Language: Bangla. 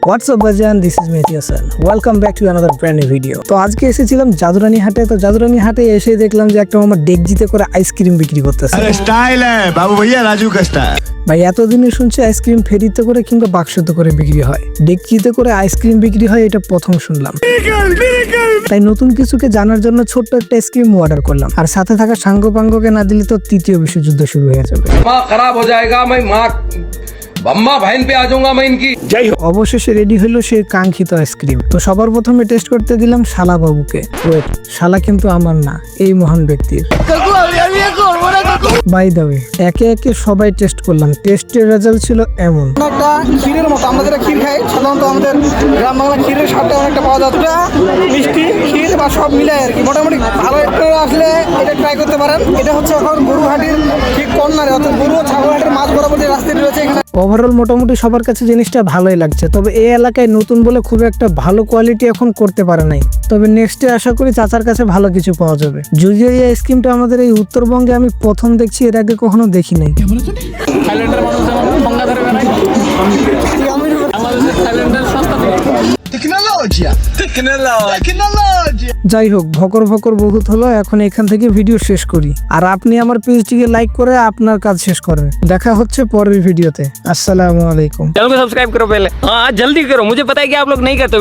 What's up Bajan, this is Mehdi Hassan. Welcome back to another brand new video. তো আজকে এসেছিলাম জাদুরানি হাটে। তো জাদুরানি হাটে এসে দেখলাম যে একটা মামা ডেকজিতে করে আইসক্রিম বিক্রি করতেছে। अरे स्टाइल है बाबू भैया राजू का स्टाइल। ভাই এতদিনে শুনছি আইসক্রিম ফেরিতে করে কিংবা বাক্সতে করে বিক্রি হয়, ডেকজিতে করে আইসক্রিম বিক্রি হয় এটা প্রথম শুনলাম। তাই নতুন কিছুকে জানার জন্য ছোট্ট একটা আইসক্রিম অর্ডার করলাম, আর সাথে থাকা সাঙ্গপাঙ্গকে না দিলে তো তৃতীয় বিশ্বযুদ্ধ শুরু হয়ে যাবে। माँ खराब हो जाएगा, मैं माँ बम्मा बहन पे आ जाऊंगा मैं इनकी। অবশেষে রেডি হলো সেই কাঙ্ক্ষিত আইসক্রিম। তো সবার প্রথমে টেস্ট করতে দিলাম শালা বাবুকে। ওয়েট, শালা কিন্তু আমার না, এই মহান ব্যক্তির। বাই দ্য ওয়ে, একে একে সবাই টেস্ট করলাম। টেস্টের রেজাল্ট ছিল এমন। একটা ক্ষীরের মতো, আমরা যেটা ক্ষীর খাই সাধারণত আমাদের গ্রাম বাংলা ক্ষীরের স্বাদটা অনেকটা পাওয়া যায়। এটা মিষ্টি ক্ষীর বা সব মিলাই আর কি, মোটামুটি ভালো একটু আসলে এটা ট্রাই করতে পারেন। এটা হচ্ছে এখন গরুহাটির ঠিক কর্নারে, অর্থাৎ গরু ও ছাগলহাটের মাঝ বরাবর যে রাস্তাটি রয়েছে এখানে। ওভারঅল মোটামুটি সবার কাছে জিনিসটা ভালোই লাগছে, তবে এই এলাকায় নতুন বলে খুব একটা ভালো কোয়ালিটি এখন করতে পারে নাই। তবে নেক্সটে আশা করি চাচার কাছে ভালো কিছু পাওয়া যাবে। যদিও এই আইসক্রিমটা আমাদের এই উত্তরবঙ্গে আমি প্রথম দেখছি, এর আগে কখনো দেখি নাই। যাই হোক, ভকর ভকর বহুত হলো, এখন এখান থেকে ভিডিও শেষ করি। আর আপনি আমার পেজটিকে লাইক করে আপনার কাজ শেষ করেন। দেখা হচ্ছে পরের ভিডিওতে। আসসালামু আলাইকুম। चैनल को सब्सक्राइब करो पहले, हाँ जल्दी करो, मुझे पता है कि आप लोग नहीं करते।